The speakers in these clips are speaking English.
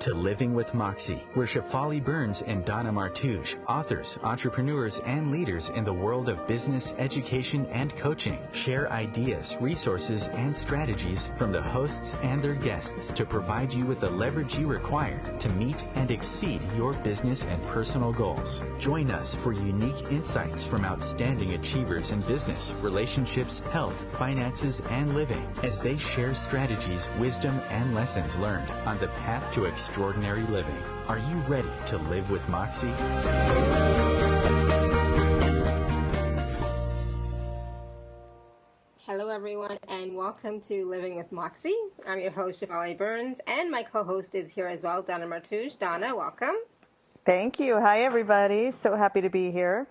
to Living with Moxie, where Shefali Burns and Donna Martouche, authors, entrepreneurs, and leaders in the world of business, education, and coaching, share ideas, resources, and strategies from the hosts and their guests to provide you with the leverage you require to meet and exceed your business and personal goals. Join us for unique insights from outstanding achievers in business, relationships, health, finances, and living as they share strategies, wisdom, and lessons learned on the path to extraordinary living. Are you ready to live with Moxie? Hello, everyone, and welcome to Living with Moxie. I'm your host, Shefali Burns, and my co-host is here as well, Donna Martouche. Donna, welcome. Thank you. Hi, everybody. So happy to be here.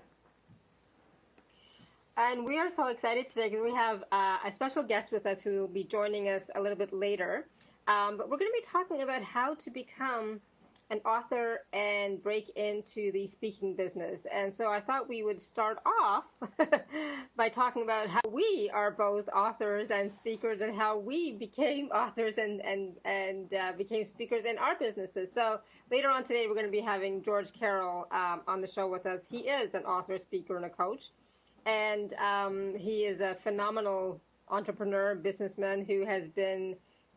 And we are so excited today because we have a special guest with us who will be joining us a little bit later. But we're going to be talking about how to become an author and break into the speaking business. And so I thought we would start off by talking about how we are both authors and speakers and how we became authors and became speakers in our businesses. So later on today, we're going to be having George Carroll on the show with us. He is an author, speaker, and a coach. And he is a phenomenal entrepreneur, businessman who has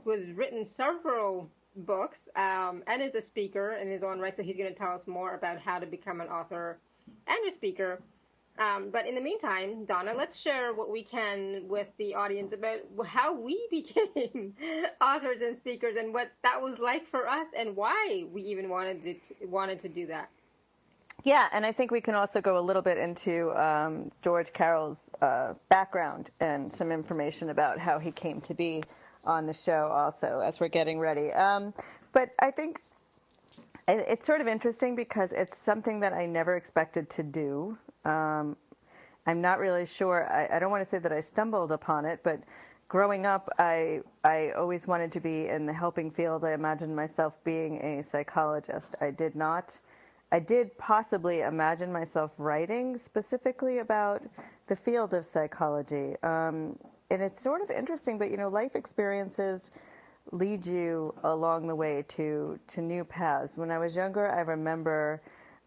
written several books and is a speaker in his own right. So he's going to tell us more about how to become an author and a speaker. But in the meantime, Donna, let's share what we can with the audience about how we became authors and speakers and what that was like for us and why we even wanted to do that. Yeah, and I think we can also go a little bit into George Carroll's background and some information about how he came to be on the show also as we're getting ready. But I think it's sort of interesting because it's something that I never expected to do. I'm not really sure. I don't want to say that I stumbled upon it, but growing up, I always wanted to be in the helping field. I imagined myself being a psychologist. I did possibly imagine myself writing specifically about the field of psychology. And it's sort of interesting, but, life experiences lead you along the way to new paths. When I was younger, I remember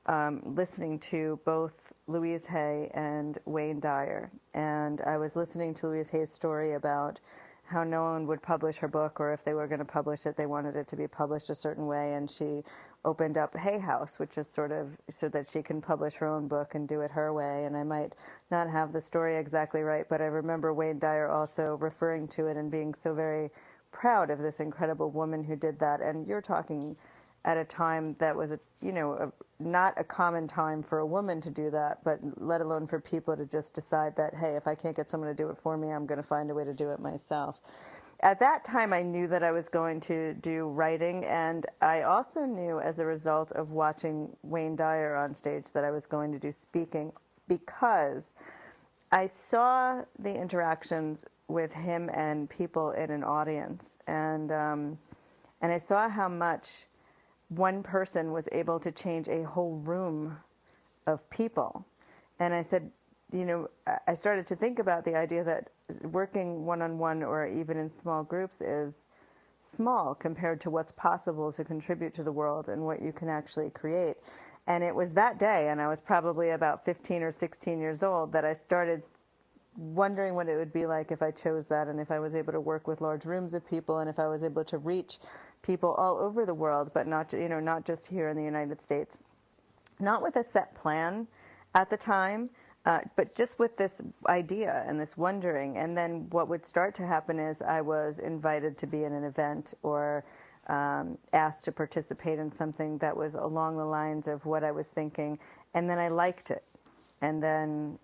listening to both Louise Hay and Wayne Dyer. And I was listening to Louise Hay's story about how no one would publish her book, or if they were going to publish it, they wanted it to be published a certain way. And she opened up Hay House, which is sort of so that she can publish her own book and do it her way. And I might not have the story exactly right, but I remember Wayne Dyer also referring to it and being so very proud of this incredible woman who did that. And you're talking at a time that was, not a common time for a woman to do that, but let alone for people to just decide that, hey, if I can't get someone to do it for me, I'm going to find a way to do it myself. At that time, I knew that I was going to do writing, and I also knew as a result of watching Wayne Dyer on stage that I was going to do speaking because I saw the interactions with him and people in an audience, and I saw how much one person was able to change a whole room of people. And I said, I started to think about the idea that working one-on-one or even in small groups is small compared to what's possible to contribute to the world and what you can actually create. And it was that day, and I was probably about 15 or 16 years old, that I started wondering what it would be like if I chose that, and if I was able to work with large rooms of people, and if I was able to reach people all over the world, but not just here in the United States. Not with a set plan at the time, but just with this idea and this wondering. And then what would start to happen is I was invited to be in an event or asked to participate in something that was along the lines of what I was thinking, and then I liked it. And then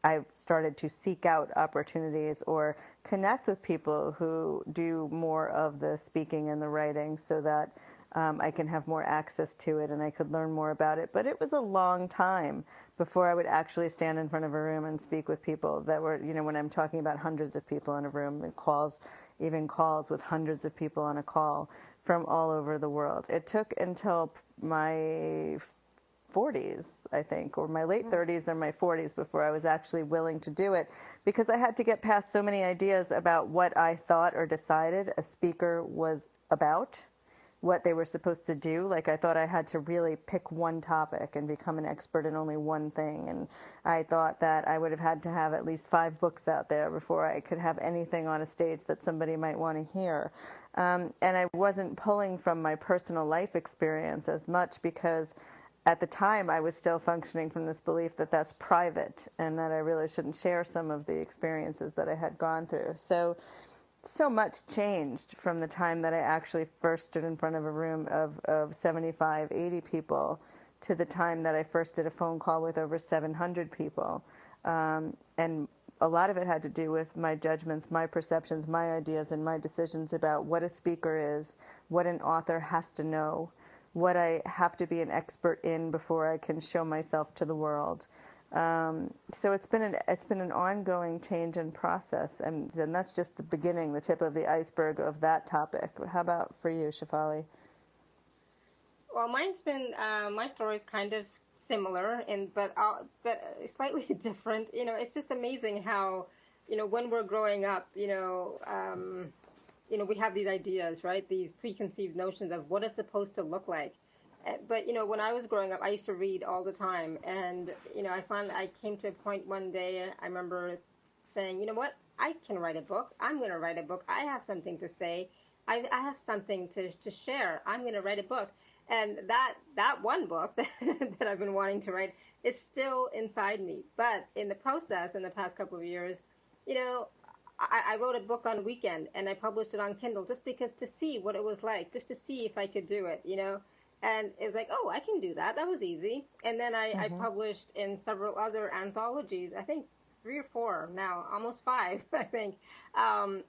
I started to seek out opportunities or connect with people who do more of the speaking and the writing so that I can have more access to it and I could learn more about it. But it was a long time before I would actually stand in front of a room and speak with people that were, when I'm talking about hundreds of people in a room, and calls with hundreds of people on a call from all over the world. It took until my 40s, I think, or my late 30s or my 40s before I was actually willing to do it, because I had to get past so many ideas about what I thought or decided a speaker was about what they were supposed to do. Like, I thought I had to really pick one topic and become an expert in only one thing. And I thought that I would have had to have at least 5 books out there before I could have anything on a stage that somebody might want to hear. And I wasn't pulling from my personal life experience as much, because at the time I was still functioning from this belief that that's private and that I really shouldn't share some of the experiences that I had gone through. So much changed from the time that I actually first stood in front of a room of 75, 80 people to the time that I first did a phone call with over 700 people. And a lot of it had to do with my judgments, my perceptions, my ideas, and my decisions about what a speaker is, what an author has to know, what I have to be an expert in before I can show myself to the world. So it's been an ongoing change and process, and that's just the beginning, the tip of the iceberg of that topic. How about for you, Shefali? Well, mine's been my story is kind of similar, but slightly different. It's just amazing how, when we're growing up, we have these ideas, right? These preconceived notions of what it's supposed to look like. But, when I was growing up, I used to read all the time. And, I came to a point one day, I remember saying, you know what, I can write a book. I'm going to write a book. I have something to say. I have something to share. I'm going to write a book. And that one book that I've been wanting to write is still inside me. But in the process, in the past couple of years, I wrote a book on a weekend and I published it on Kindle just because to see what it was like, just to see if I could do it, And it was like, oh, I can do that. That was easy. And then I published in several other anthologies, I think 3 or 4 now, almost 5, I think,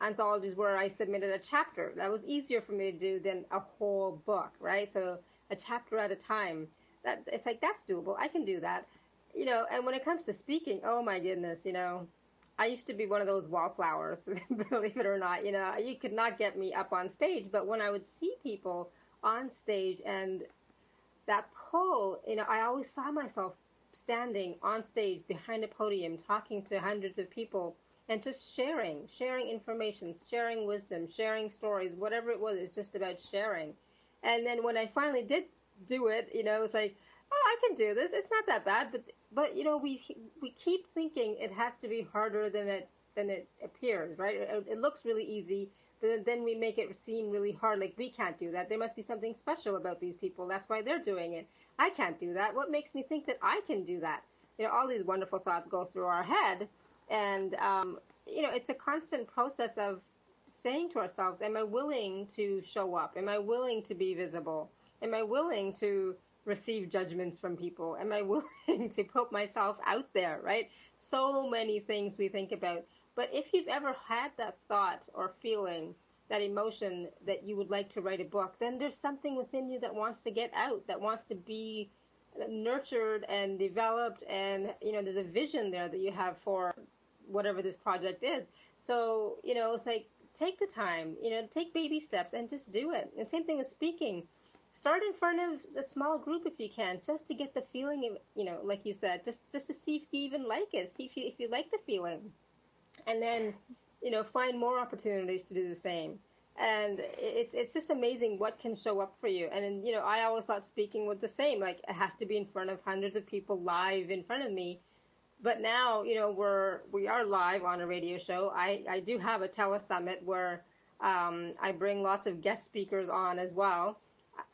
anthologies where I submitted a chapter. That was easier for me to do than a whole book, right? So a chapter at a time. It's like, that's doable. I can do that. And when it comes to speaking, oh my goodness, I used to be one of those wallflowers, believe it or not. You could not get me up on stage. But when I would see people on stage and that pull, I always saw myself standing on stage behind a podium talking to hundreds of people and just sharing information, sharing wisdom, sharing stories, whatever it was. It's just about sharing. And then when I finally did do it, it's like, oh, I can do this. It's not that bad. But we keep thinking it has to be harder than it appears, right? It looks really easy. But then we make it seem really hard, like we can't do that. There must be something special about these people. That's why they're doing it. I can't do that. What makes me think that I can do that? All these wonderful thoughts go through our head. And, it's a constant process of saying to ourselves, am I willing to show up? Am I willing to be visible? Am I willing to receive judgments from people? Am I willing to put myself out there, right? So many things we think about. But if you've ever had that thought or feeling, that emotion that you would like to write a book, then there's something within you that wants to get out, that wants to be nurtured and developed. And, there's a vision there that you have for whatever this project is. So, it's like, take the time, take baby steps and just do it. And same thing with speaking. Start in front of a small group if you can, just to get the feeling of, like you said, just to see if you even like it, see if you like the feeling. And then, find more opportunities to do the same. And it's just amazing what can show up for you. And, I always thought speaking was the same. Like, it has to be in front of hundreds of people live in front of me. But now, we are live on a radio show. I do have a telesummit where I bring lots of guest speakers on as well.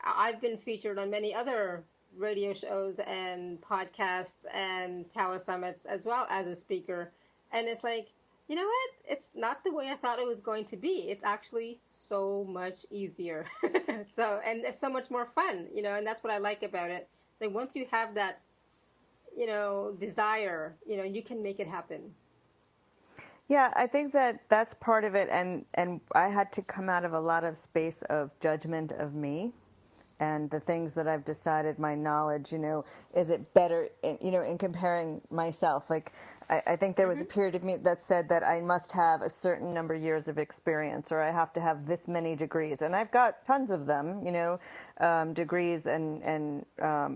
I've been featured on many other radio shows and podcasts and telesummits as well as a speaker. And it's like, you know what? It's not the way I thought it was going to be. It's actually so much easier. And it's so much more fun, and that's what I like about it. Like, once you have that, desire, you can make it happen. Yeah, I think that's part of it. And I had to come out of a lot of space of judgment of me and the things that I've decided, my knowledge, is it better, in comparing myself. Like, I think there was a period of me that said that I must have a certain number of years of experience, or I have to have this many degrees. And I've got tons of them, degrees and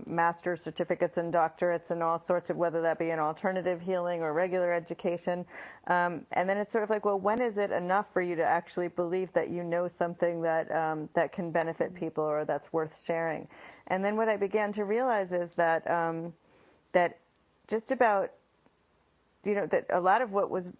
master's certificates and doctorates and all sorts of, whether that be in alternative healing or regular education. And then it's sort of like, well, when is it enough for you to actually believe that you know something that can benefit people or that's worth sharing? And then what I began to realize is that that just about, that a lot of what was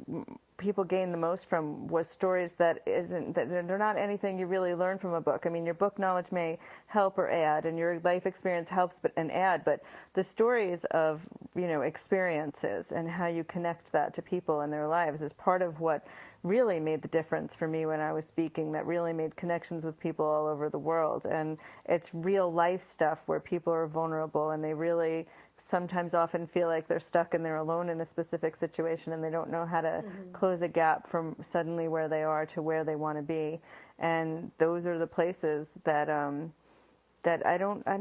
people gained the most from was stories that they're not anything you really learn from a book. I mean, your book knowledge may help or add, and your life experience helps and add, but the stories of, experiences and how you connect that to people in their lives is part of what really made the difference for me when I was speaking, that really made connections with people all over the world. And it's real life stuff where people are vulnerable and they really sometimes often feel like they're stuck and they're alone in a specific situation and they don't know how to close a gap from suddenly where they are to where they want to be. And those are the places that I'm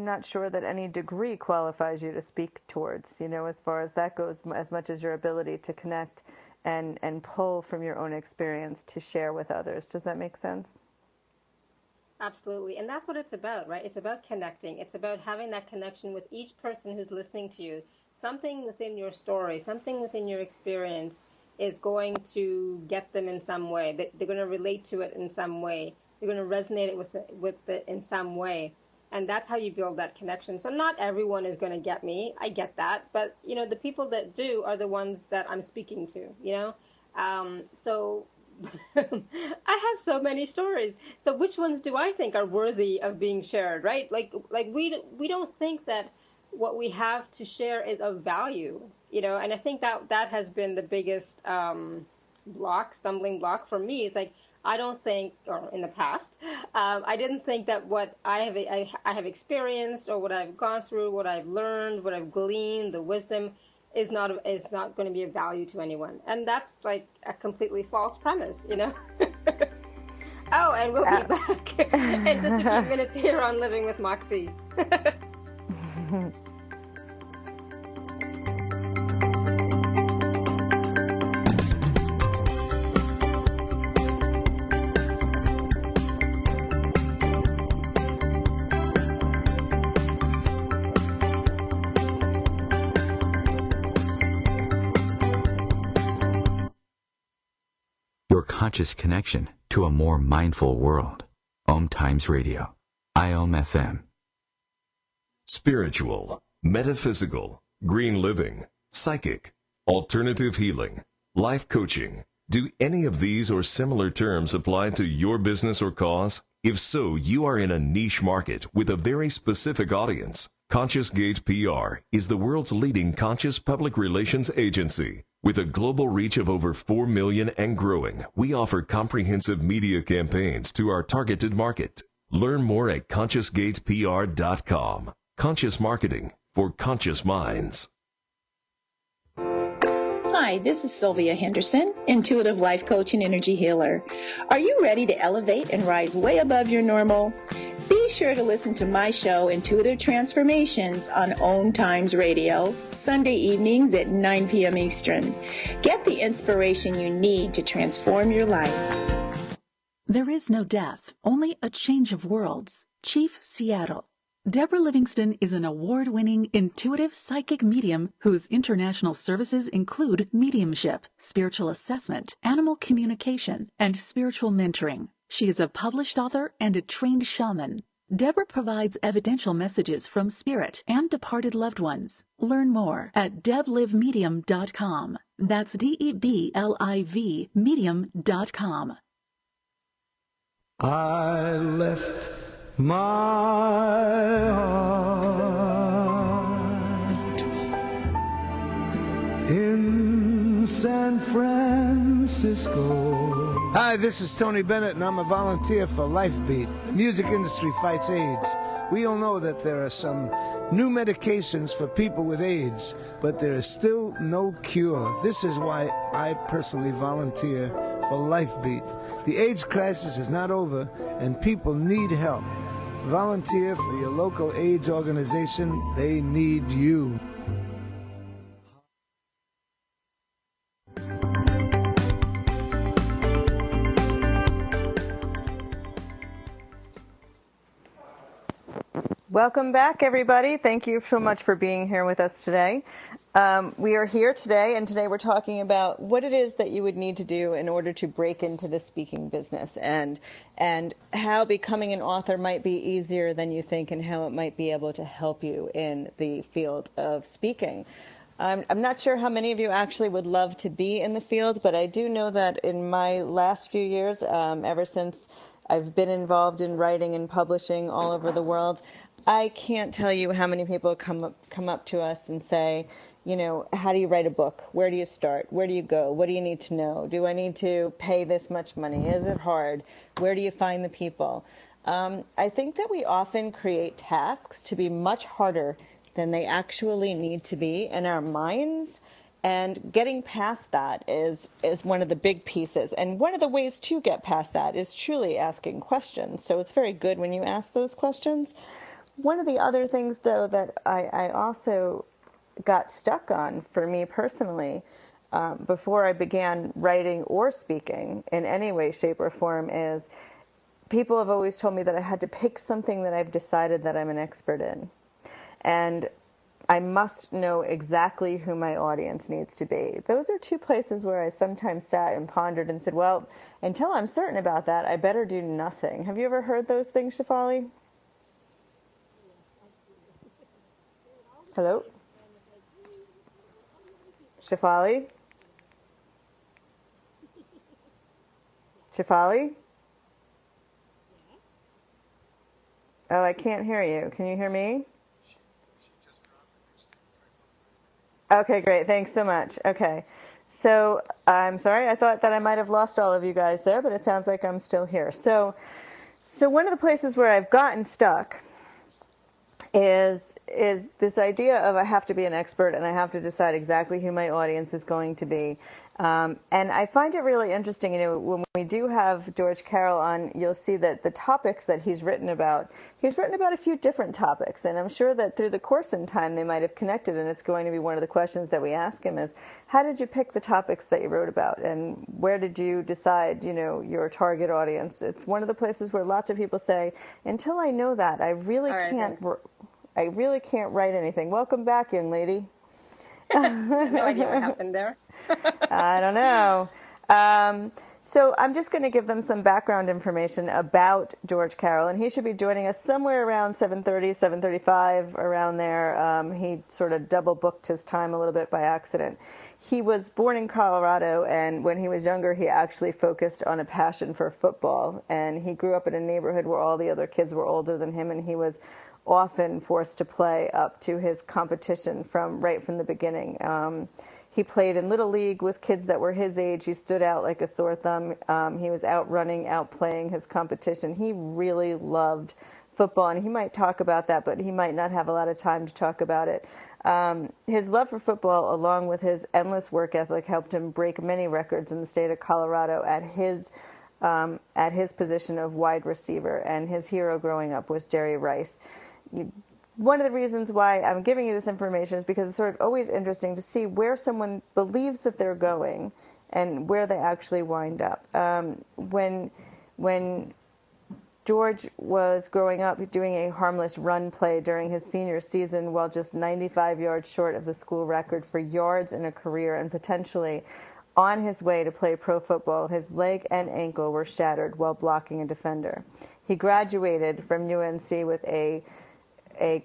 not sure that any degree qualifies you to speak towards, as far as that goes, as much as your ability to connect and pull from your own experience to share with others. Does that make sense? Absolutely. And that's what it's about, right? It's about connecting. It's about having that connection with each person who's listening to you. Something within your story, something within your experience is going to get them in some way. They're going to relate to it in some way. They're going to resonate with it in some way. And that's how you build that connection. So not everyone is going to get me. I get that. But, the people that do are the ones that I'm speaking to, So I have so many stories. So which ones do I think are worthy of being shared, right? Like we don't think that what we have to share is of value, and I think that has been the biggest stumbling block for me. It's like, I don't think, or in the past, I didn't think that what I have experienced or what I've gone through, what I've learned, what I've gleaned, the wisdom is not going to be of value to anyone. And that's like a completely false premise, Oh, and we'll be back in just a few minutes here on Living with Moxie. Your conscious connection to a more mindful world. OMTimes Radio. IOM FM. Spiritual, metaphysical, green living, psychic, alternative healing, life coaching. Do any of these or similar terms apply to your business or cause? If so, you are in a niche market with a very specific audience. Conscious Gate PR is the world's leading conscious public relations agency. With a global reach of over 4 million and growing, we offer comprehensive media campaigns to our targeted market. Learn more at ConsciousGatePR.com. Conscious marketing for conscious minds. Hi, this is Sylvia Henderson, intuitive life coach and energy healer. Are you ready to elevate and rise way above your normal? Be sure to listen to my show, Intuitive Transformations, on OMTimes Radio, Sunday evenings at 9 p.m. Eastern. Get the inspiration you need to transform your life. There is no death, only a change of worlds. Chief Seattle. Deborah Livingston is an award-winning intuitive psychic medium whose international services include mediumship, spiritual assessment, animal communication, and spiritual mentoring. She is a published author and a trained shaman. Deborah provides evidential messages from spirit and departed loved ones. Learn more at deblivemedium.com. That's DEBLIV medium.com. I left my heart in San Francisco. Hi, this is Tony Bennett, and I'm a volunteer for LifeBeat. The music industry fights AIDS. We all know that there are some new medications for people with AIDS, but there is still no cure. This is why I personally volunteer for LifeBeat. The AIDS crisis is not over, and people need help. Volunteer for your local AIDS organization. They need you. Welcome back, everybody. Thank you so much for being here with us today. We are here today, and today we're talking about what it is that you would need to do in order to break into the speaking business, and how becoming an author might be easier than you think, and how it might be able to help you in the field of speaking. I'm not sure how many of you actually would love to be in the field, but I do know that in my last few years, ever since I've been involved in writing and publishing all over the world, I can't tell you how many people come up to us and say, you know, how do you write a book? Where do you start? Where do you go? What do you need to know? Do I need to pay this much money? Is it hard? Where do you find the people? I think that we often create tasks to be much harder than they actually need to be in our minds. And getting past that is one of the big pieces. And one of the ways to get past that is truly asking questions. So it's very good when you ask those questions. One of the other things, though, that I also got stuck on for me personally before I began writing or speaking in any way, shape, or form is people have always told me that I had to pick something that I've decided that I'm an expert in. And I must know exactly who my audience needs to be. Those are two places where I sometimes sat and pondered and said, well, until I'm certain about that, I better do nothing. Have you ever heard those things, Shefali? Hello? Shefali? Shefali? Oh, I can't hear you. Can you hear me? Okay, great. Thanks so much. Okay. So I'm sorry. I thought that I might have lost all of you guys there, but it sounds like I'm still here. So one of the places where I've gotten stuck is this idea of I have to be an expert and I have to decide exactly who my audience is going to be. And I find it really interesting, you know, when we do have George Carroll on, you'll see that the topics that he's written about a few different topics. And I'm sure that through the course in time they might have connected, and it's going to be one of the questions that we ask him is, how did you pick the topics that you wrote about? And where did you decide, you know, your target audience? It's one of the places where lots of people say, until I know that, I really can't write anything. Welcome back, young lady. No idea what happened there. I don't know. So I'm just going to give them some background information about George Carroll, and he should be joining us somewhere around 7:30, 7:35, around there. He sort of double booked his time a little bit by accident. He was born in Colorado, and when he was younger, he actually focused on a passion for football, and he grew up in a neighborhood where all the other kids were older than him, and he was often forced to play up to his competition right from the beginning. He played in Little League with kids that were his age. He stood out like a sore thumb. He was out running, out playing his competition. He really loved football, and he might talk about that, but he might not have a lot of time to talk about it. His love for football, along with his endless work ethic, helped him break many records in the state of Colorado at his position of wide receiver, and his hero growing up was Jerry Rice. One of the reasons why I'm giving you this information is because it's sort of always interesting to see where someone believes that they're going and where they actually wind up. When George was growing up doing a harmless run play during his senior season while just 95 yards short of the school record for yards in a career and potentially on his way to play pro football, his leg and ankle were shattered while blocking a defender. He graduated from UNC with a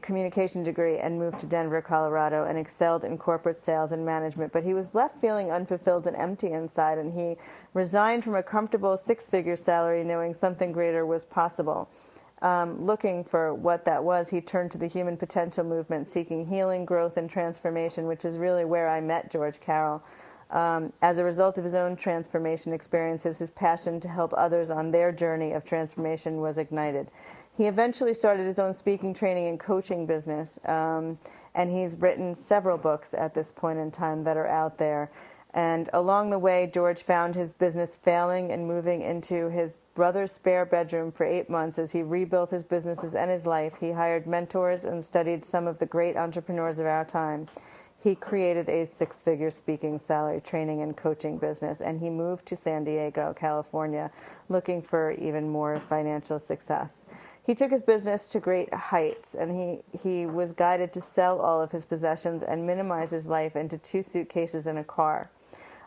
communication degree and moved to Denver, Colorado, and excelled in corporate sales and management. But he was left feeling unfulfilled and empty inside, and he resigned from a comfortable six-figure salary knowing something greater was possible. Looking for what that was, he turned to the human potential movement, seeking healing, growth, and transformation, which is really where I met George Carroll. As a result of his own transformation experiences, his passion to help others on their journey of transformation was ignited. He eventually started his own speaking, training, and coaching business, and he's written several books at this point in time that are out there. And along the way, George found his business failing and moving into his brother's spare bedroom for 8 months as he rebuilt his businesses and his life. He hired mentors and studied some of the great entrepreneurs of our time. He created a six-figure speaking, salary, training, and coaching business, and he moved to San Diego, California, looking for even more financial success. He took his business to great heights, and he was guided to sell all of his possessions and minimize his life into 2 suitcases and a car.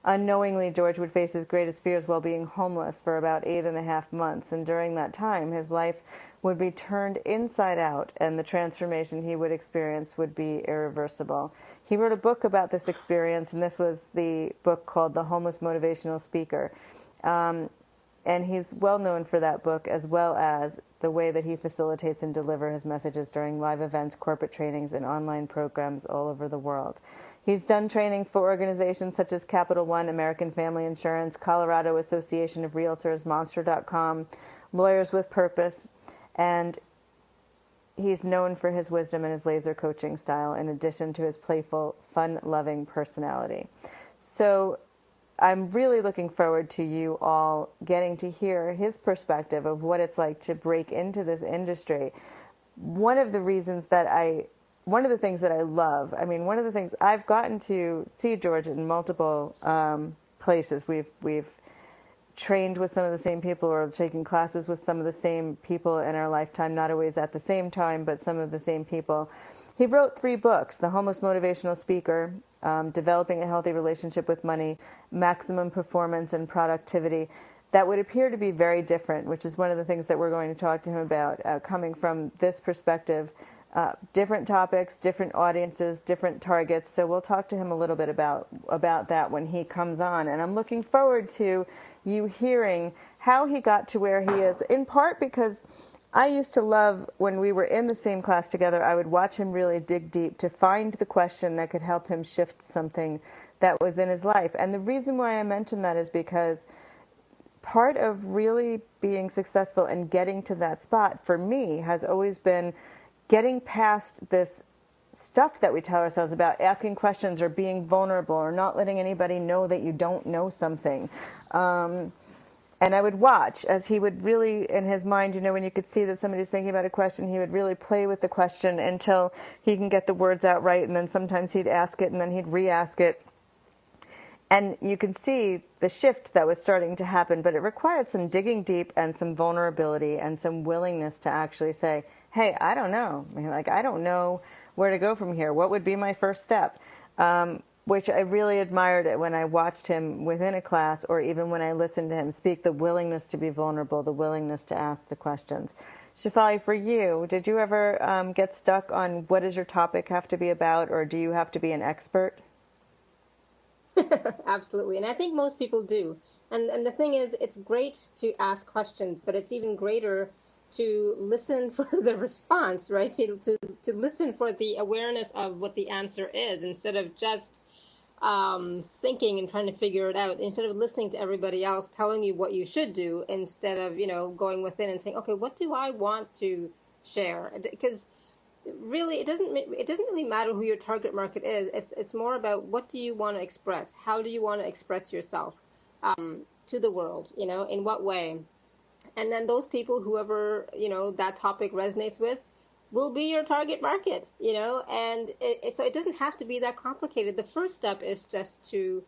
Unknowingly, George would face his greatest fears while being homeless for about 8.5 months, and during that time, his life would be turned inside out, and the transformation he would experience would be irreversible. He wrote a book about this experience, and this was the book called The Homeless Motivational Speaker. And he's well known for that book, as well as the way that he facilitates and delivers his messages during live events, corporate trainings, and online programs all over the world. He's done trainings for organizations such as Capital One, American Family Insurance, Colorado Association of Realtors, Monster.com, Lawyers with Purpose, and he's known for his wisdom and his laser coaching style, in addition to his playful, fun-loving personality. So I'm really looking forward to you all getting to hear his perspective of what it's like to break into this industry. One of the things that I love, one of the things I've gotten to see George in multiple places. We've trained with some of the same people or taken classes with some of the same people in our lifetime, not always at the same time, but some of the same people. He wrote 3 books: The Homeless Motivational Speaker, Developing a Healthy Relationship with Money, Maximum Performance and Productivity, that would appear to be very different, which is one of the things that we're going to talk to him about, coming from this perspective. Different topics, different audiences, different targets. So we'll talk to him a little bit about that when he comes on. And I'm looking forward to you hearing how he got to where he is, in part because I used to love when we were in the same class together, I would watch him really dig deep to find the question that could help him shift something that was in his life. And the reason why I mention that is because part of really being successful and getting to that spot for me has always been getting past this stuff that we tell ourselves about asking questions or being vulnerable or not letting anybody know that you don't know something. And I would watch as he would really, in his mind, when you could see that somebody's thinking about a question, he would really play with the question until he can get the words out right. And then sometimes he'd ask it and then he'd re-ask it. And you can see the shift that was starting to happen, but it required some digging deep and some vulnerability and some willingness to actually say, hey, I don't know. I don't know where to go from here. What would be my first step? Which I really admired it when I watched him within a class or even when I listened to him speak, the willingness to be vulnerable, the willingness to ask the questions. Shefali, for you, did you ever get stuck on what does your topic have to be about, or do you have to be an expert? Absolutely. And I think most people do. And the thing is, it's great to ask questions, but it's even greater to listen for the response, right? To listen for the awareness of what the answer is, instead of just thinking and trying to figure it out, instead of listening to everybody else telling you what you should do, instead of, going within and saying, okay, what do I want to share? Because really, it doesn't really matter who your target market is. It's more about what do you want to express? How do you want to express yourself to the world? In what way? And then those people, whoever that topic resonates with, will be your target market. And so it doesn't have to be that complicated. The first step is just to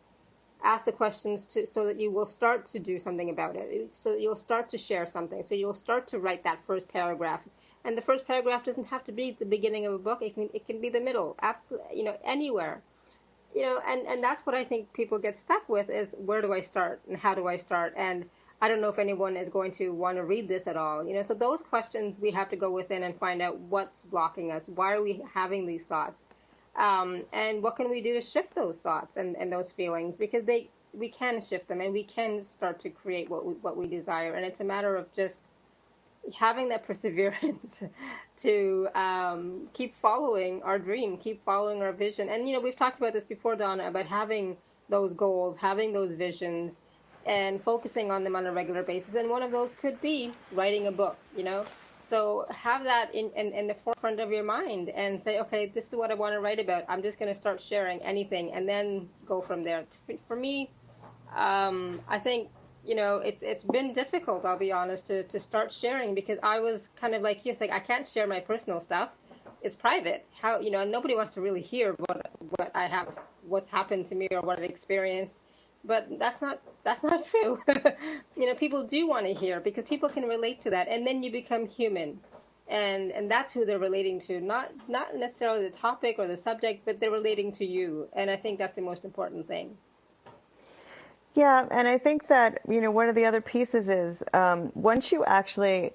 ask the questions so that you will start to do something about it. So you'll start to share something. So you'll start to write that first paragraph. And the first paragraph doesn't have to be the beginning of a book. It can be the middle, absolutely, anywhere. And that's what I think people get stuck with is, where do I start and how do I start? And I don't know if anyone is going to want to read this at all. So those questions, we have to go within and find out what's blocking us. Why are we having these thoughts? And what can we do to shift those thoughts and those feelings? Because we can shift them and we can start to create what we desire. And it's a matter of just having that perseverance to keep following our dream, keep following our vision. And, we've talked about this before, Donna, about having those goals, having those visions, and focusing on them on a regular basis. And one of those could be writing a book, So have that in the forefront of your mind and say, okay, this is what I want to write about. I'm just going to start sharing anything and then go from there. For me, I think, it's been difficult, I'll be honest, to start sharing, because I was kind of like you, like, I can't share my personal stuff. It's private. How, nobody wants to really hear what I have, what's happened to me or what I've experienced. But that's not true. People do want to hear, because people can relate to that. And then you become human. And that's who they're relating to, not necessarily the topic or the subject, but they're relating to you. And I think that's the most important thing. Yeah, and I think that, one of the other pieces is once you actually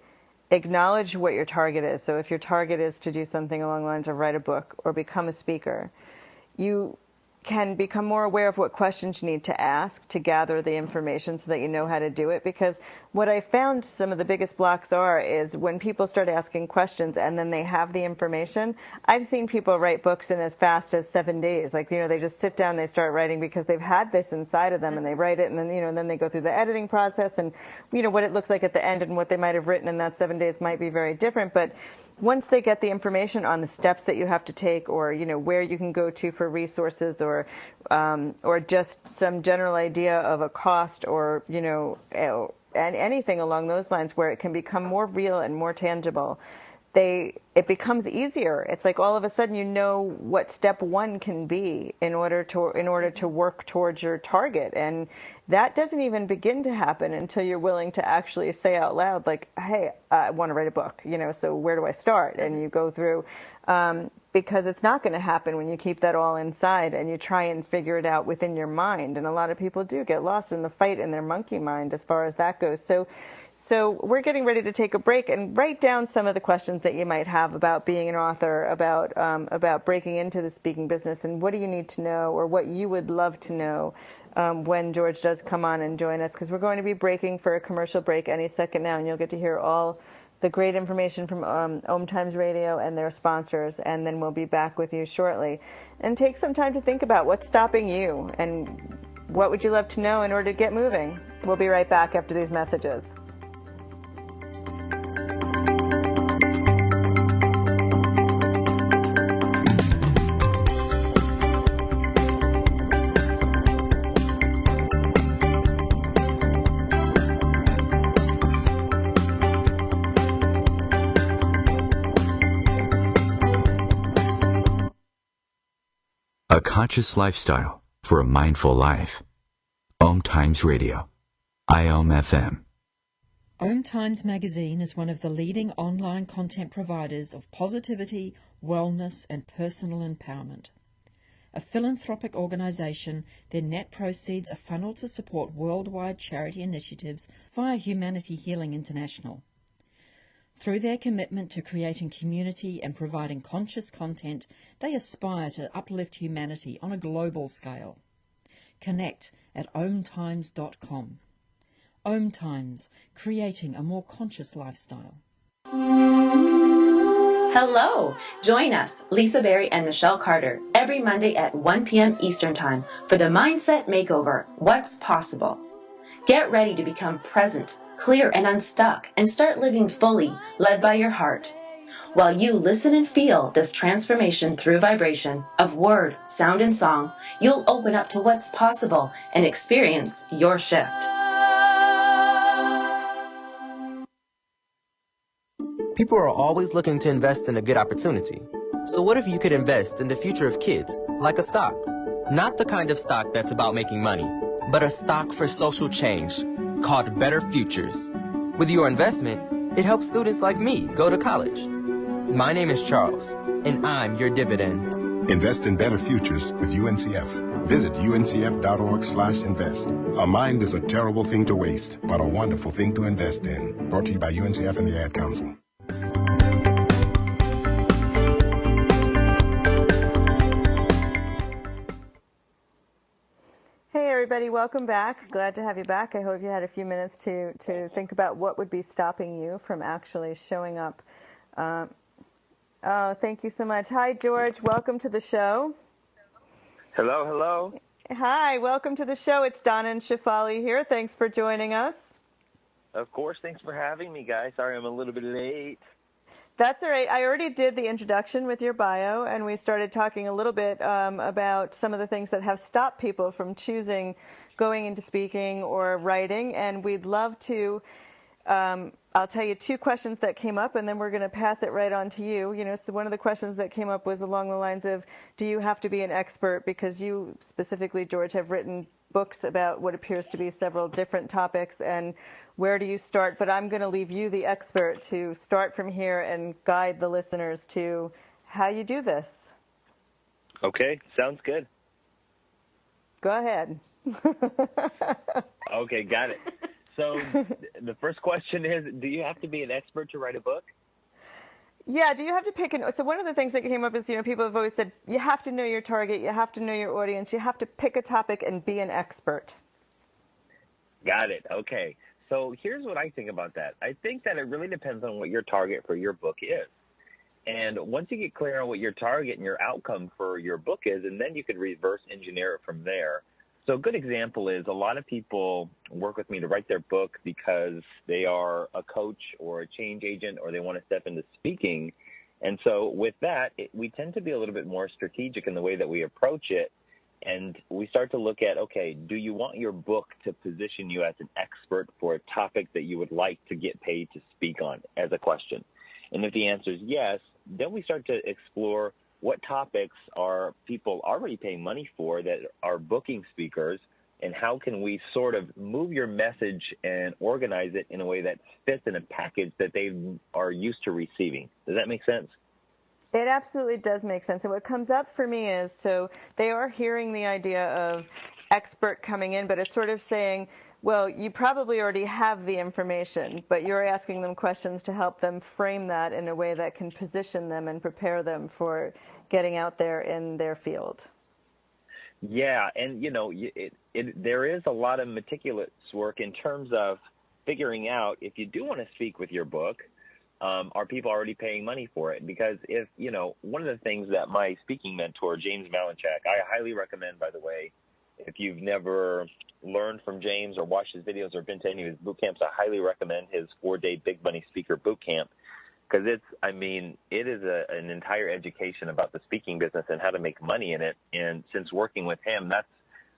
acknowledge what your target is, so if your target is to do something along the lines of write a book or become a speaker, you can become more aware of what questions you need to ask to gather the information so that you know how to do it. Because what I found some of the biggest blocks is when people start asking questions and then they have the information. I've seen people write books in as fast as 7 days. Like, they just sit down, they start writing because they've had this inside of them, and they write it, and then, and then they go through the editing process, and, what it looks like at the end and what they might have written in that 7 days might be very different. But once they get the information on the steps that you have to take, or where you can go to for resources, or just some general idea of a cost, or and anything along those lines where it can become more real and more tangible, it becomes easier. It's like all of a sudden you know what step one can be in order to work towards your target. And that doesn't even begin to happen until you're willing to actually say out loud, like, hey, I want to write a book, so where do I start? And you go through, because it's not going to happen when you keep that all inside and you try and figure it out within your mind. And a lot of people do get lost in the fight in their monkey mind as far as that goes. So we're getting ready to take a break and write down some of the questions that you might have about being an author, about breaking into the speaking business, and what do you need to know, or what you would love to know when George does come on and join us, because we're going to be breaking for a commercial break any second now, and you'll get to hear all the great information from OMTimes Radio and their sponsors, and then we'll be back with you shortly. And take some time to think about what's stopping you and what would you love to know in order to get moving. We'll be right back after these messages. A conscious lifestyle for a mindful life. OMTimes Radio. IOM FM. OMTimes magazine is one of the leading online content providers of positivity, wellness, and personal empowerment. A philanthropic organization, their net proceeds are funneled to support worldwide charity initiatives via Humanity Healing International. Through their commitment to creating community and providing conscious content, they aspire to uplift humanity on a global scale. Connect at omtimes.com. OMTimes, creating a more conscious lifestyle. Hello! Join us, Lisa Berry and Michelle Carter, every Monday at 1 p.m. Eastern Time for the Mindset Makeover, What's Possible. Get ready to become present, clear, and unstuck, and start living fully, led by your heart. While you listen and feel this transformation through vibration of word, sound, and song, you'll open up to what's possible and experience your shift. People are always looking to invest in a good opportunity. So what if you could invest in the future of kids, like a stock? Not the kind of stock that's about making money, but a stock for social change called Better Futures. With your investment, it helps students like me go to college. My name is Charles, and I'm your dividend. Invest in better futures with UNCF. Visit uncf.org/invest. A mind is a terrible thing to waste, but a wonderful thing to invest in. Brought to you by UNCF and the Ad Council. Hey everybody, welcome back. Glad to have you back. I hope you had a few minutes to think about what would be stopping you from actually showing up. Oh, thank you so much. Hi, George. Welcome to the show. Hello, hello. Hi, welcome to the show. It's Donna and Shefali here. Thanks for joining us. Of course. Thanks for having me, guys. Sorry I'm a little bit late. That's all right. I already did the introduction with your bio, and we started talking a little bit about some of the things that have stopped people from choosing going into speaking or writing, and we'd love to I'll tell you two questions that came up, and then we're going to pass it right on to you. So one of the questions that came up was along the lines of, do you have to be an expert? Because you specifically, George, have written books about what appears to be several different topics, and where do you start? But I'm going to leave you, the expert, to start from here and guide the listeners to how you do this. Okay, sounds good. Go ahead. Okay, got it. So the first question is, do you have to be an expert to write a book? Yeah, do you have to pick so one of the things that came up is, people have always said you have to know your target, you have to know your audience, you have to pick a topic and be an expert. Got it. Okay. So here's what I think about that. I think that it really depends on what your target for your book is. And once you get clear on what your target and your outcome for your book is, and then you can reverse engineer it from there. So a good example is a lot of people work with me to write their book because they are a coach or a change agent, or they want to step into speaking. And so with that, we tend to be a little bit more strategic in the way that we approach it. And we start to look at, okay, do you want your book to position you as an expert for a topic that you would like to get paid to speak on as a question? And if the answer is yes, then we start to explore what topics are people already paying money for that are booking speakers, and how can we sort of move your message and organize it in a way that fits in a package that they are used to receiving. Does that make sense? It absolutely does make sense. And what comes up for me is, so they are hearing the idea of expert coming in, but it's sort of saying, well, you probably already have the information, but you're asking them questions to help them frame that in a way that can position them and prepare them for getting out there in their field. Yeah, and, there is a lot of meticulous work in terms of figuring out if you do want to speak with your book, are people already paying money for it? Because if, one of the things that my speaking mentor, James Malinchak, I highly recommend, by the way, if you've never learned from James or watched his videos or been to any of his boot camps, I highly recommend his 4-day Big Money Speaker Boot Camp, because it is an entire education about the speaking business and how to make money in it. And since working with him, that's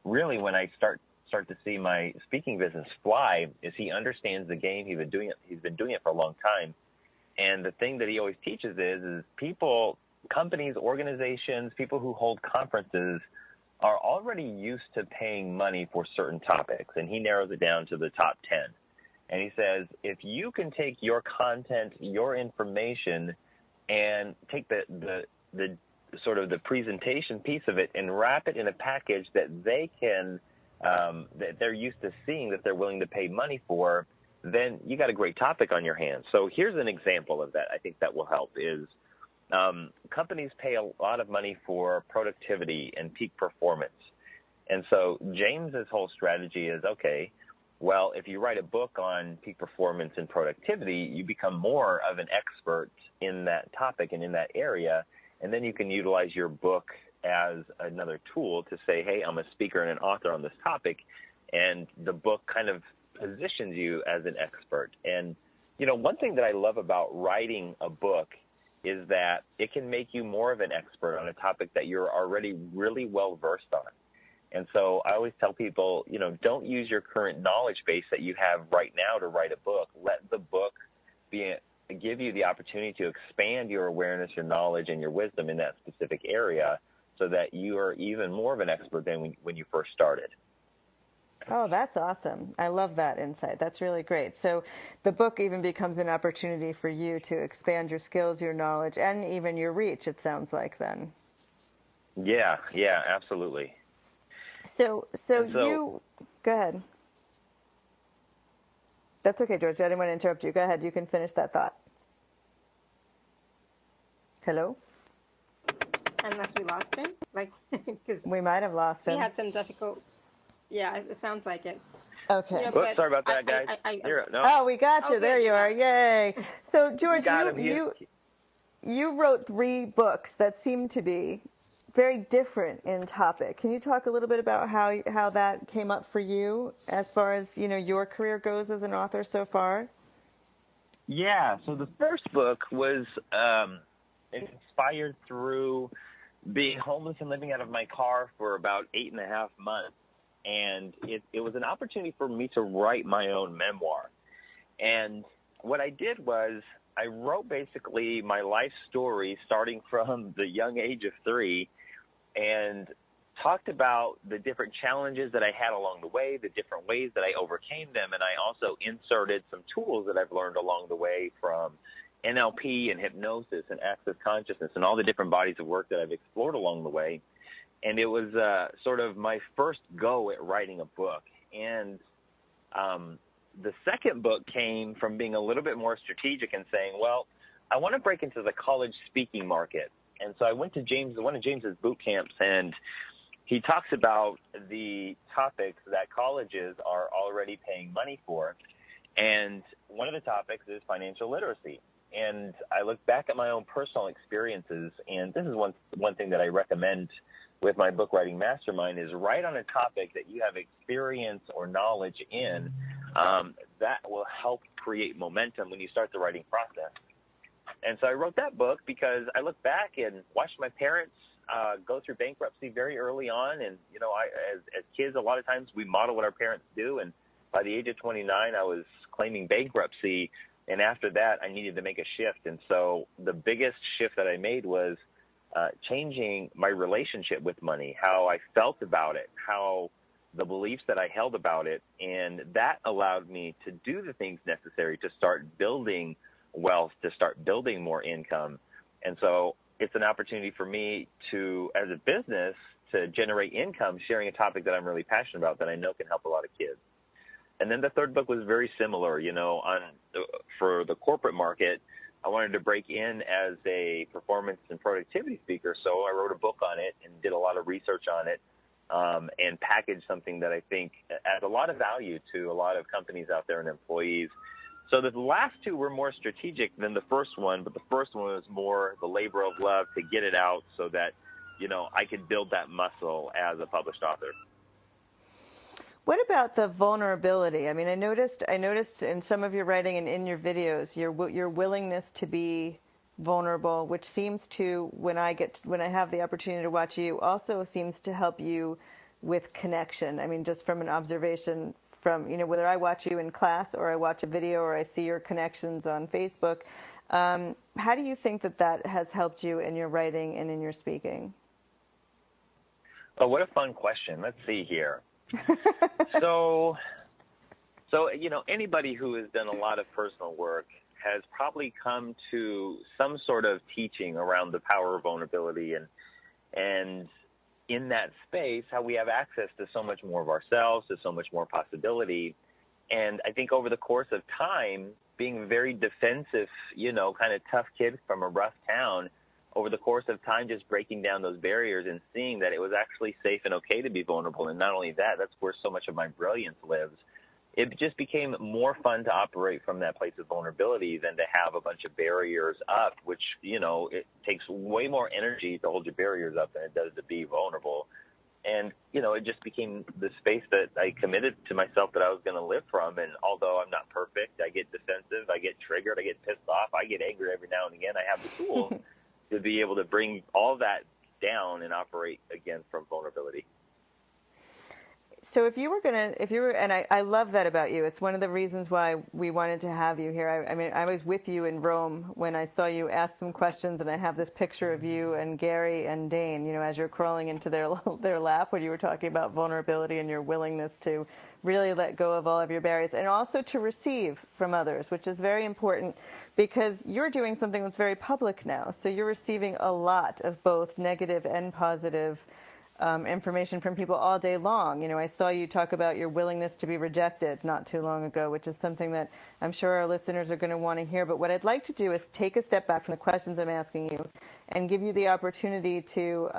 really when I start to see my speaking business fly, is he understands the game. He's been doing it for a long time. And the thing that he always teaches is people, companies, organizations, people who hold conferences are already used to paying money for certain topics, and he narrows it down to the top 10. And he says, if you can take your content, your information, and take the sort of the presentation piece of it and wrap it in a package that they can, that they're used to seeing, that they're willing to pay money for, then you got a great topic on your hands. So here's an example of that. I think that will help is, companies pay a lot of money for productivity and peak performance. And so James's whole strategy is, okay, well, if you write a book on peak performance and productivity, you become more of an expert in that topic and in that area. And then you can utilize your book as another tool to say, hey, I'm a speaker and an author on this topic. And the book kind of positions you as an expert. And, one thing that I love about writing a book is that it can make you more of an expert on a topic that you're already really well versed on. And so I always tell people, don't use your current knowledge base that you have right now to write a book. Let the book give you the opportunity to expand your awareness, your knowledge, and your wisdom in that specific area so that you are even more of an expert than when you first started. Oh, that's awesome. I love that insight. That's really great. So the book even becomes an opportunity for you to expand your skills, your knowledge, and even your reach, it sounds like then. Yeah, absolutely. So you go ahead. That's okay, George. I didn't want to interrupt you. Go ahead. You can finish that thought. Hello? Unless we lost him, we might have lost him. We had some difficult. Yeah, it sounds like it. Okay. Sorry about that, guys. Oh, we got you. There you are. Yay. So, George, you wrote 3 books that seem to be very different in topic. Can you talk a little bit about how that came up for you as far as, your career goes as an author so far? Yeah. So the first book was inspired through being homeless and living out of my car for about 8.5 months. And it was an opportunity for me to write my own memoir. And what I did was I wrote basically my life story starting from the young age of 3. And talked about the different challenges that I had along the way, the different ways that I overcame them, and I also inserted some tools that I've learned along the way from NLP and hypnosis and access consciousness and all the different bodies of work that I've explored along the way. And it was sort of my first go at writing a book. And the second book came from being a little bit more strategic and saying, well, I want to break into the college speaking market. And so I went to one of James's boot camps, and he talks about the topics that colleges are already paying money for. And one of the topics is financial literacy. And I look back at my own personal experiences, and this is one thing that I recommend with my book writing mastermind is write on a topic that you have experience or knowledge in that will help create momentum when you start the writing process. And so I wrote that book because I look back and watched my parents go through bankruptcy very early on. And, you know, as kids, a lot of times we model what our parents do. And by the age of 29, I was claiming bankruptcy. And after that, I needed to make a shift. And so the biggest shift that I made was changing my relationship with money, how I felt about it, how the beliefs that I held about it. And that allowed me to do the things necessary to start building wealth, to start building more income. And so it's an opportunity for me to, as a business, to generate income sharing a topic that I'm really passionate about that I know can help a lot of kids. And then the third book was very similar, you know, for the corporate market. I wanted to break in as a performance and productivity speaker, so I wrote a book on it and did a lot of research on it and packaged something that I think adds a lot of value to a lot of companies out there and employees. So the last two were more strategic than the first one, but the first one was more the labor of love to get it out so that, you know, I could build that muscle as a published author. What about the vulnerability? I mean, I noticed in some of your writing and in your videos, your willingness to be vulnerable, which seems to, when I have the opportunity to watch you, also seems to help you with connection. I mean, just from an observation from, you know, whether I watch you in class or I watch a video or I see your connections on Facebook, how do you think that has helped you in your writing and in your speaking? Oh, what a fun question. Let's see here. So, you know, anybody who has done a lot of personal work has probably come to some sort of teaching around the power of vulnerability and in that space, how we have access to so much more of ourselves, to so much more possibility. And I think over the course of time, being a very defensive, you know, kind of tough kid from a rough town, over the course of time, just breaking down those barriers and seeing that it was actually safe and okay to be vulnerable. And not only that, that's where so much of my brilliance lives. It just became more fun to operate from that place of vulnerability than to have a bunch of barriers up, which, you know, it takes way more energy to hold your barriers up than it does to be vulnerable. And, you know, it just became the space that I committed to myself that I was going to live from. And although I'm not perfect, I get defensive, I get triggered, I get pissed off, I get angry every now and again, I have the tools to be able to bring all that down and operate again from vulnerability. So and I love that about you. It's one of the reasons why we wanted to have you here. I mean, I was with you in Rome when I saw you ask some questions, and I have this picture of you and Gary and Dane, you know, as you're crawling into their lap when you were talking about vulnerability and your willingness to really let go of all of your barriers and also to receive from others, which is very important because you're doing something that's very public now. So you're receiving a lot of both negative and positive information from people all day long. You know, I saw you talk about your willingness to be rejected not too long ago, which is something that I'm sure our listeners are going to want to hear. But what I'd like to do is take a step back from the questions I'm asking you and give you the opportunity to,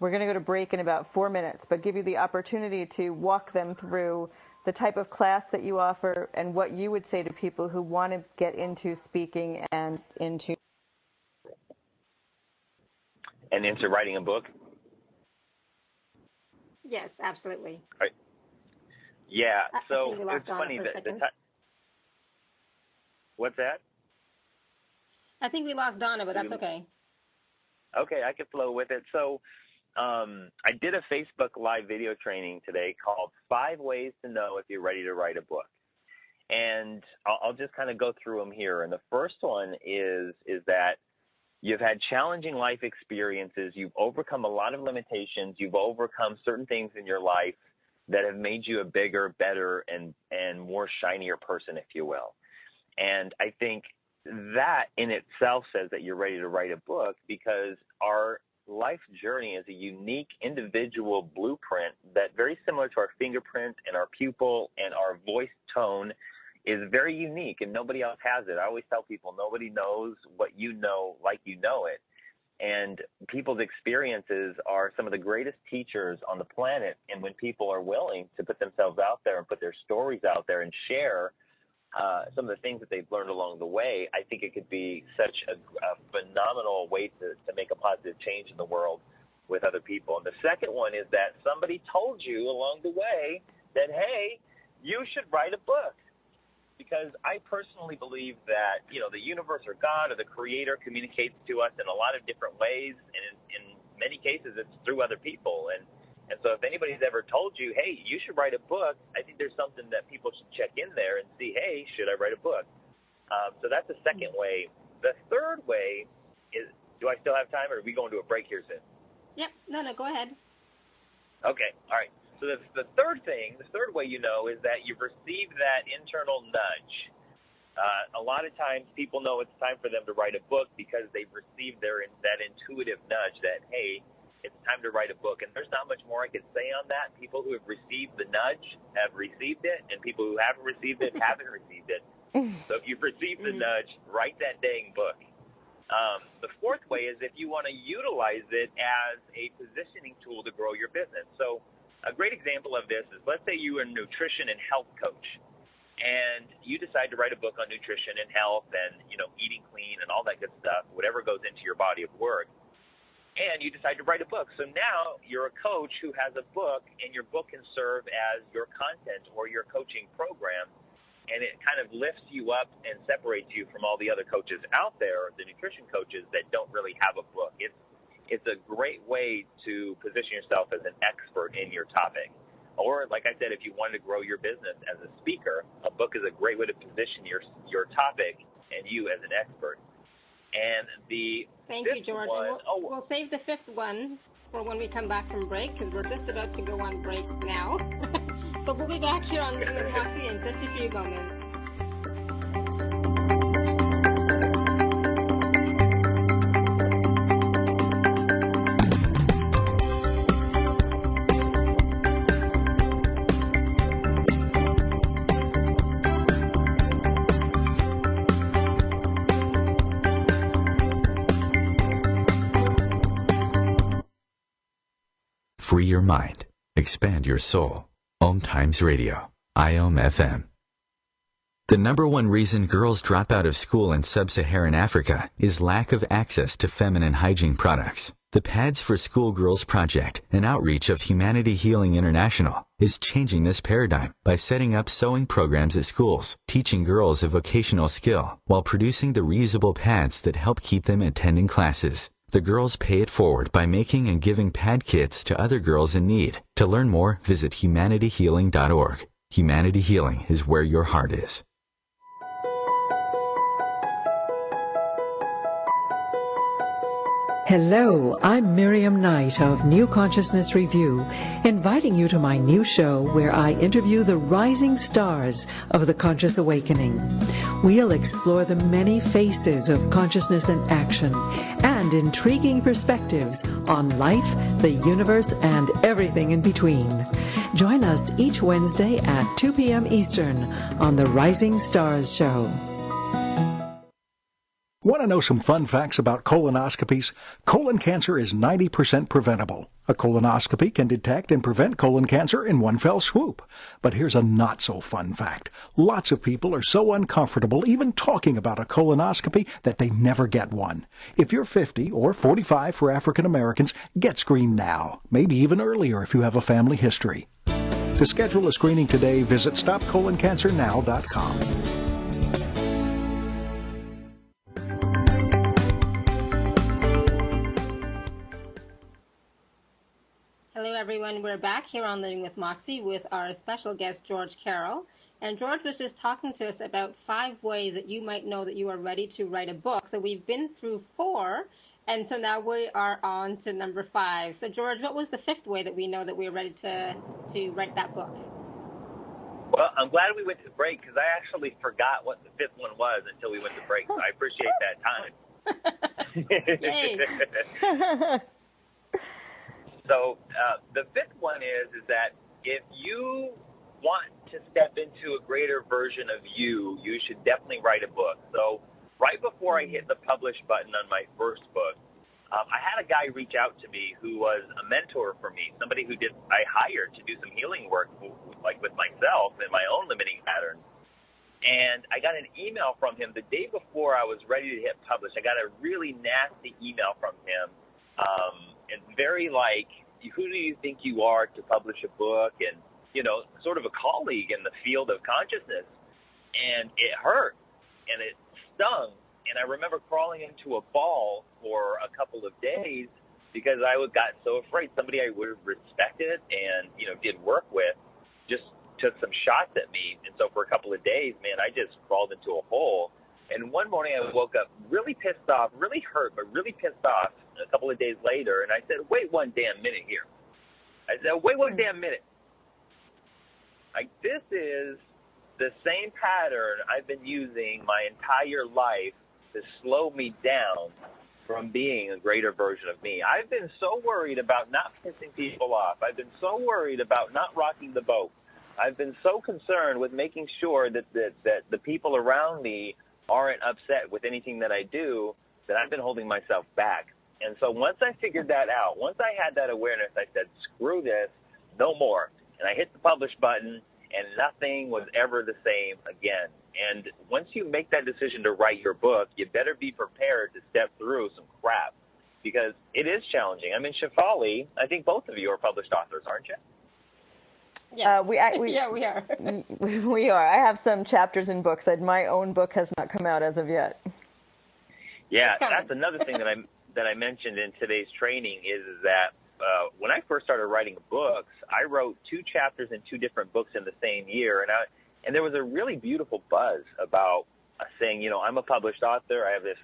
we're going to go to break in about 4 minutes, but give you the opportunity to walk them through the type of class that you offer and what you would say to people who want to get into speaking and into writing a book. Yes, absolutely. Right. Yeah, so I think we lost it's funny Donna for a second. What's that? I think we lost Donna, but that's okay. Okay, I can flow with it. So I did a Facebook Live video training today called 5 Ways to Know If You're Ready to Write a Book. And I'll just kind of go through them here. And the first one is that You've had challenging life experiences. You've overcome a lot of limitations. You've overcome certain things in your life that have made you a bigger, better, and more shinier person, if you will. And I think that in itself says that you're ready to write a book, because our life journey is a unique individual blueprint that, very similar to our fingerprint and our pupil and our voice tone, is very unique, and nobody else has it. I always tell people nobody knows what you know like you know it. And people's experiences are some of the greatest teachers on the planet. And when people are willing to put themselves out there and put their stories out there and share some of the things that they've learned along the way, I think it could be such a phenomenal way to make a positive change in the world with other people. And the second one is that somebody told you along the way that, hey, you should write a book. Because I personally believe that, the universe or God or the creator communicates to us in a lot of different ways. And in many cases, it's through other people. And so if anybody's ever told you, hey, you should write a book, I think there's something that people should check in there and see, hey, should I write a book? So that's the second way. The third way is, do I still have time, or are we going to a break here soon? Yep. No, go ahead. Okay. All right. So the third way is that you've received that internal nudge. A lot of times people know it's time for them to write a book because they've received that intuitive nudge that, hey, it's time to write a book. And there's not much more I could say on that. People who have received the nudge have received it, and people who haven't received it haven't received it. So if you've received the nudge, write that dang book. The fourth way is if you want to utilize it as a positioning tool to grow your business. So a great example of this is, let's say you are a nutrition and health coach, and you decide to write a book on nutrition and health and, eating clean and all that good stuff, whatever goes into your body of work. And you decide to write a book. So now you're a coach who has a book, and your book can serve as your content or your coaching program. And it kind of lifts you up and separates you from all the other coaches out there, the nutrition coaches that don't really have a book. It's a great way to position yourself as an expert in your topic. Or, like I said, if you want to grow your business as a speaker, a book is a great way to position your topic and you as an expert. And Thank you, George. We'll save the fifth one for when we come back from break, because we're just about to go on break now. So we'll be back here on with Moxie in just a few moments. Free your mind. Expand your soul. OMTimes Radio. IOM FM. The number one reason girls drop out of school in sub-Saharan Africa is lack of access to feminine hygiene products. The Pads for Schoolgirls Project, an outreach of Humanity Healing International, is changing this paradigm by setting up sewing programs at schools, teaching girls a vocational skill, while producing the reusable pads that help keep them attending classes. The girls pay it forward by making and giving pad kits to other girls in need. To learn more, visit humanityhealing.org. Humanity Healing is where your heart is. Hello, I'm Miriam Knight of New Consciousness Review, inviting you to my new show where I interview the rising stars of the conscious awakening. We'll explore the many faces of consciousness in action and intriguing perspectives on life, the universe, and everything in between. Join us each Wednesday at 2 p.m. Eastern on the Rising Stars Show. Want to know some fun facts about colonoscopies? Colon cancer is 90% preventable. A colonoscopy can detect and prevent colon cancer in one fell swoop. But here's a not-so-fun fact. Lots of people are so uncomfortable even talking about a colonoscopy that they never get one. If you're 50 or 45 for African Americans, get screened now. Maybe even earlier if you have a family history. To schedule a screening today, visit StopColonCancerNow.com. everyone. We're back here on Living with Moxie with our special guest, George Carroll. And George was just talking to us about 5 ways that you might know that you are ready to write a book. So we've been through 4, and so now we are on to number 5. So George, what was the 5th way that we know that we're ready to write that book? Well, I'm glad we went to break because I actually forgot what the 5th one was until we went to break. So I appreciate that time. Yay. So the 5th one is that if you want to step into a greater version of you, you should definitely write a book. So right before I hit the publish button on my first book, I had a guy reach out to me who was a mentor for me, somebody who I hired to do some healing work, like with myself and my own limiting patterns. And I got an email from him the day before I was ready to hit publish. I got a really nasty email from him. And very like, who do you think you are to publish a book? And, sort of a colleague in the field of consciousness. And it hurt and it stung. And I remember crawling into a ball for a couple of days because I got so afraid somebody I would have respected and, did work with just took some shots at me. And so for a couple of days, man, I just crawled into a hole. And one morning I woke up really pissed off, really hurt, but really pissed off a couple of days later. And I said, wait one damn minute here. I said, wait one damn minute. Like, this is the same pattern I've been using my entire life to slow me down from being a greater version of me. I've been so worried about not pissing people off. I've been so worried about not rocking the boat. I've been so concerned with making sure that the people around me aren't upset with anything that I do, that I've been holding myself back. And so once I figured that out, once I had that awareness, I said, screw this, no more. And I hit the publish button, and nothing was ever the same again. And once you make that decision to write your book, you better be prepared to step through some crap because it is challenging. I mean, Shefali, I think both of you are published authors, aren't you? Yes. We are. We are. I have some chapters in books. My own book has not come out as of yet. Yeah, that's another thing that I mentioned in today's training is that when I first started writing books, I wrote 2 chapters in 2 different books in the same year, and there was a really beautiful buzz about saying, I'm a published author. I have this,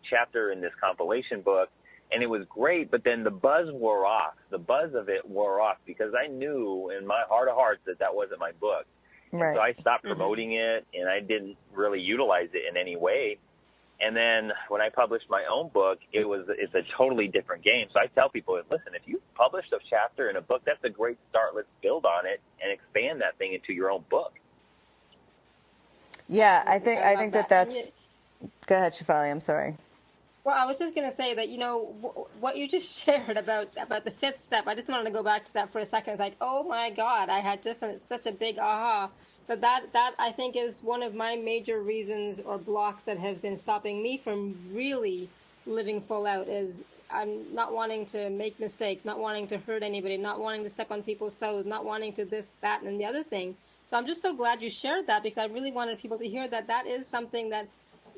chapter in this compilation book, and it was great. But then the buzz wore off. The buzz of it wore off because I knew in my heart of hearts that wasn't my book. Right. And so I stopped promoting it, and I didn't really utilize it in any way. And then when I published my own book, it's a totally different game. So I tell people, listen, if you published a chapter in a book, that's a great start. Let's build on it and expand that thing into your own book. Yeah, I think that's. Go ahead, Shefali. I'm sorry. Well, I was just going to say that, what you just shared about the 5th step, I just wanted to go back to that for a second. It's like, oh my God, I had just such a big aha. But that I think is one of my major reasons or blocks that have been stopping me from really living full out is I'm not wanting to make mistakes, not wanting to hurt anybody, not wanting to step on people's toes, not wanting to this, that, and the other thing. So I'm just so glad you shared that because I really wanted people to hear that is something that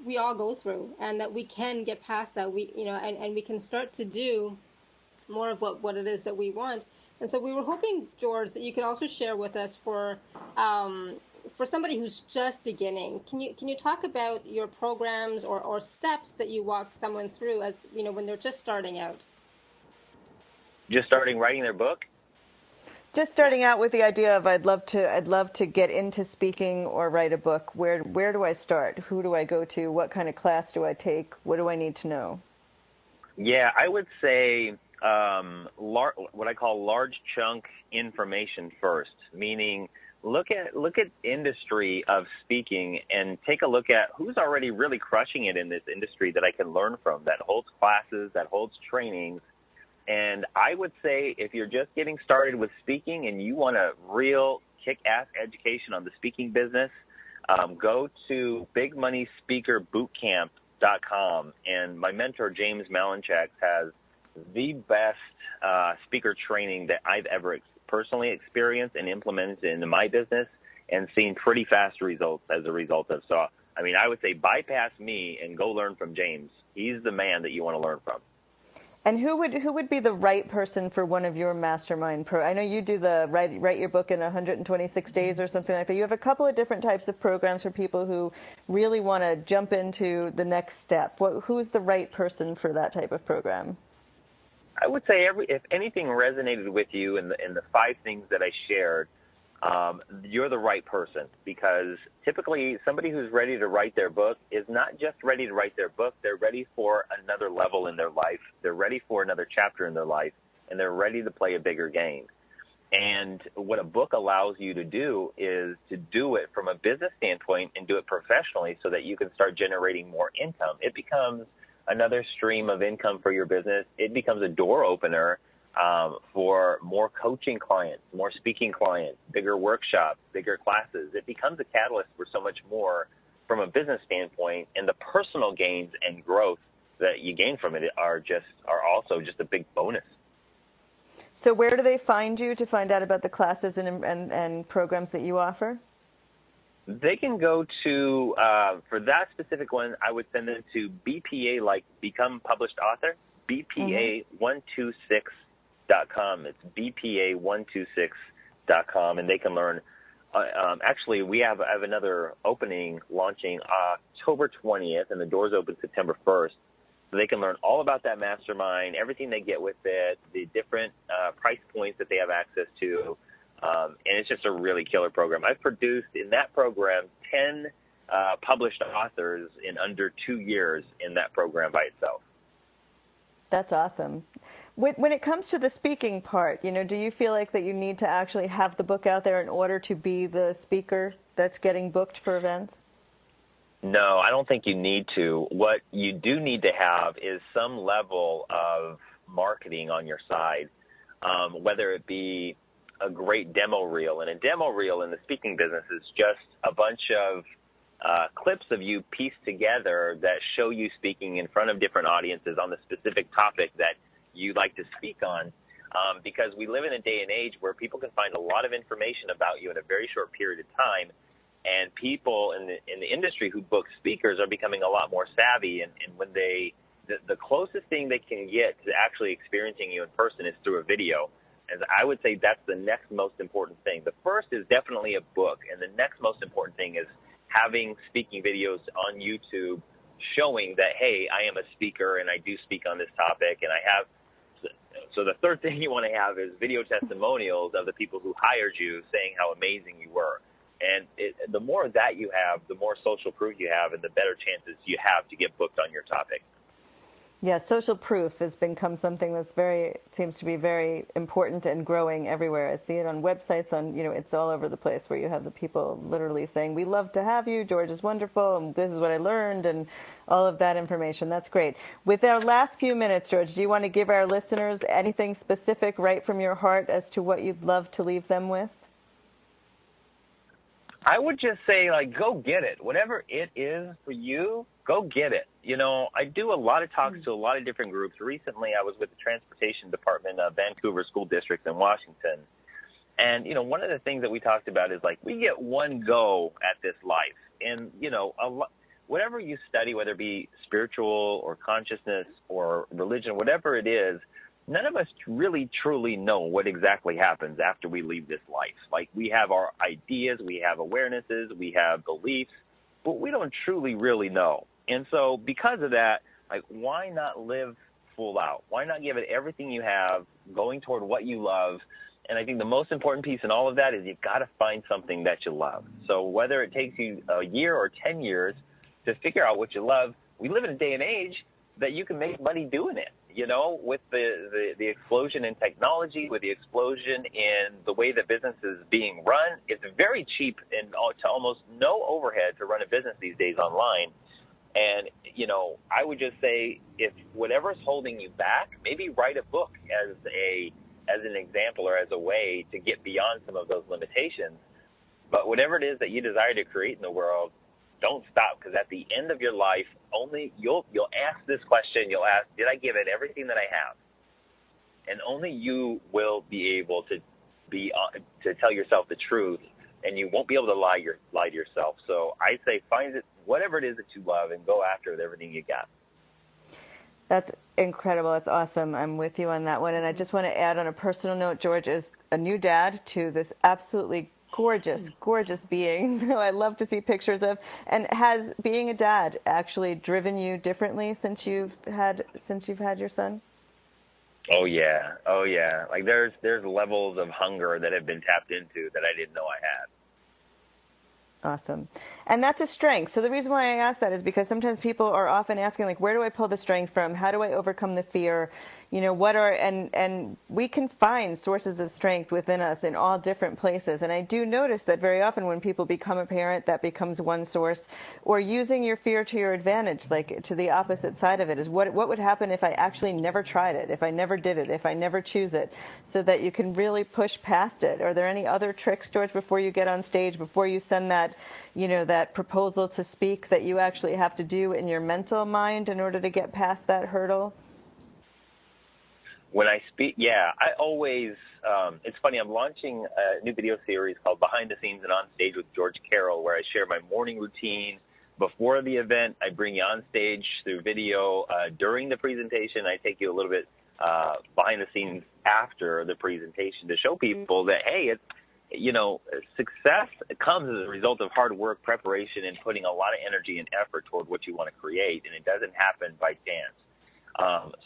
we all go through and that we can get past that. And we can start to do more of what it is that we want. And so we were hoping, George, that you could also share with us for somebody who's just beginning. Can you talk about your programs or steps that you walk someone through as when they're just starting out? Just starting writing their book? Just starting out with the idea of I'd love to get into speaking or write a book. Where do I start? Who do I go to? What kind of class do I take? What do I need to know? Yeah, I would say what I call large chunk information first, meaning look at industry of speaking and take a look at who's already really crushing it in this industry that I can learn from, that holds classes, that holds trainings. And I would say if you're just getting started with speaking and you want a real kick-ass education on the speaking business, go to bigmoneyspeakerbootcamp.com. And my mentor, James Malinchak, has the best speaker training that I've ever personally experienced and implemented into my business and seen pretty fast results as a result of. So, I would say bypass me and go learn from James. He's the man that you want to learn from. And who would be the right person for one of your mastermind I know you do the write your book in 126 days or something like that. You have a couple of different types of programs for people who really want to jump into the next step. Who's the right person for that type of program? I would say if anything resonated with you in the 5 things that I shared, you're the right person, because typically somebody who's ready to write their book is not just ready to write their book. They're ready for another level in their life. They're ready for another chapter in their life, and they're ready to play a bigger game. And what a book allows you to do is to do it from a business standpoint and do it professionally so that you can start generating more income. It becomes another stream of income for your business. It becomes a door opener for more coaching clients, more speaking clients, bigger workshops, bigger classes. It becomes a catalyst for so much more from a business standpoint, and the personal gains and growth that you gain from it are also just a big bonus. So where do they find you to find out about the classes and programs that you offer? They can go to, for that specific one, I would send them to BPA, like Become Published Author, BPA126.com. It's BPA126.com, and they can learn. Actually, I have another opening launching October 20th, and the doors open September 1st. So they can learn all about that mastermind, everything they get with it, the different price points that they have access to. And it's just a really killer program. I've produced in that program 10 published authors in under 2 years in that program by itself. That's awesome. When it comes to the speaking part, do you feel like that you need to actually have the book out there in order to be the speaker that's getting booked for events? No, I don't think you need to. What you do need to have is some level of marketing on your side, whether it be a great demo reel. And a demo reel in the speaking business is just a bunch of clips of you pieced together that show you speaking in front of different audiences on the specific topic that you like to speak on. Because we live in a day and age where people can find a lot of information about you in a very short period of time. And people in the industry who book speakers are becoming a lot more savvy. And when the closest thing they can get to actually experiencing you in person is through a video. And I would say that's the next most important thing. The first is definitely a book. And the next most important thing is having speaking videos on YouTube showing that, hey, I am a speaker and I do speak on this topic. And I have. So the third thing you want to have is video testimonials of the people who hired you saying how amazing you were. And the more that you have, the more social proof you have, and the better chances you have to get booked on your topic. Yeah, social proof has become something that's seems to be very important and growing everywhere. I see it on websites, it's all over the place where you have the people literally saying, we love to have you, George is wonderful, and this is what I learned, and all of that information. That's great. With our last few minutes, George, do you want to give our listeners anything specific right from your heart as to what you'd love to leave them with? I would just say, go get it. Whatever it is for you, go get it. I do a lot of talks to a lot of different groups. Recently, I was with the Transportation Department of Vancouver School District in Washington. And, one of the things that we talked about is, we get one go at this life. And, whatever you study, whether it be spiritual or consciousness or religion, whatever it is, none of us really truly know what exactly happens after we leave this life. We have our ideas, we have awarenesses, we have beliefs, but we don't truly really know. And so because of that, why not live full out? Why not give it everything you have, going toward what you love? And I think the most important piece in all of that is you've got to find something that you love. So whether it takes you a year or 10 years to figure out what you love, we live in a day and age that you can make money doing it. With the explosion in technology, with the explosion in the way that business is being run, it's very cheap and to almost no overhead to run a business these days online. And, I would just say if whatever's holding you back, maybe write a book as an example or as a way to get beyond some of those limitations. But whatever it is that you desire to create in the world, don't stop, because at the end of your life, you'll ask this question. You'll ask, did I give it everything that I have? And only you will be able to tell yourself the truth, and you won't be able to lie to yourself. So I say find it, whatever it is that you love, and go after it with everything you got. That's incredible. That's awesome. I'm with you on that one. And I just want to add on a personal note, George is a new dad to this absolutely gorgeous, gorgeous being who I love to see pictures of. And has being a dad actually driven you differently since you've had your son? Oh yeah. Like there's levels of hunger that have been tapped into that I didn't know I had. Awesome. And that's a strength. So the reason why I ask that is because sometimes people are often asking, like, where do I pull the strength from? How do I overcome the fear? And we can find sources of strength within us in all different places. And I do notice that very often when people become a parent, that becomes one source. Or using your fear to your advantage, like to the opposite side of it, is what would happen if I actually never tried it, if I never did it, if I never choose it, so that you can really push past it. Are there any other tricks, George, before you get on stage, before you send that, that proposal to speak, that you actually have to do in your mental mind in order to get past that hurdle? When I speak, I always, it's funny, I'm launching a new video series called Behind the Scenes and On Stage with George Carroll, where I share my morning routine before the event. I bring you on stage through video. During the presentation, I take you a little bit behind the scenes after the presentation to show people that, hey, success comes as a result of hard work, preparation, and putting a lot of energy and effort toward what you want to create, and it doesn't happen by chance.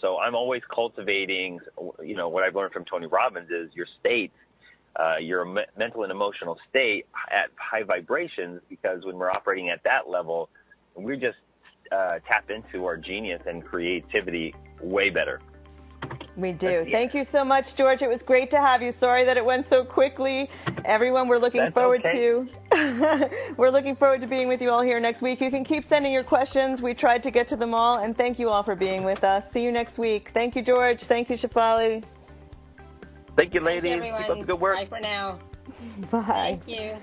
So I'm always cultivating, what I've learned from Tony Robbins is your state, your mental and emotional state at high vibrations, because when we're operating at that level, we just tap into our genius and creativity way better. We do. Thank you so much, George. It was great to have you. Sorry that it went so quickly. Everyone, we're looking forward to being with you all here next week. You can keep sending your questions. We tried to get to them all, and thank you all for being with us. See you next week. Thank you, George. Thank you, Shefali. Thank you, ladies. Thank you, everyone. Keep up the good work. Bye for now. Bye. Thank you.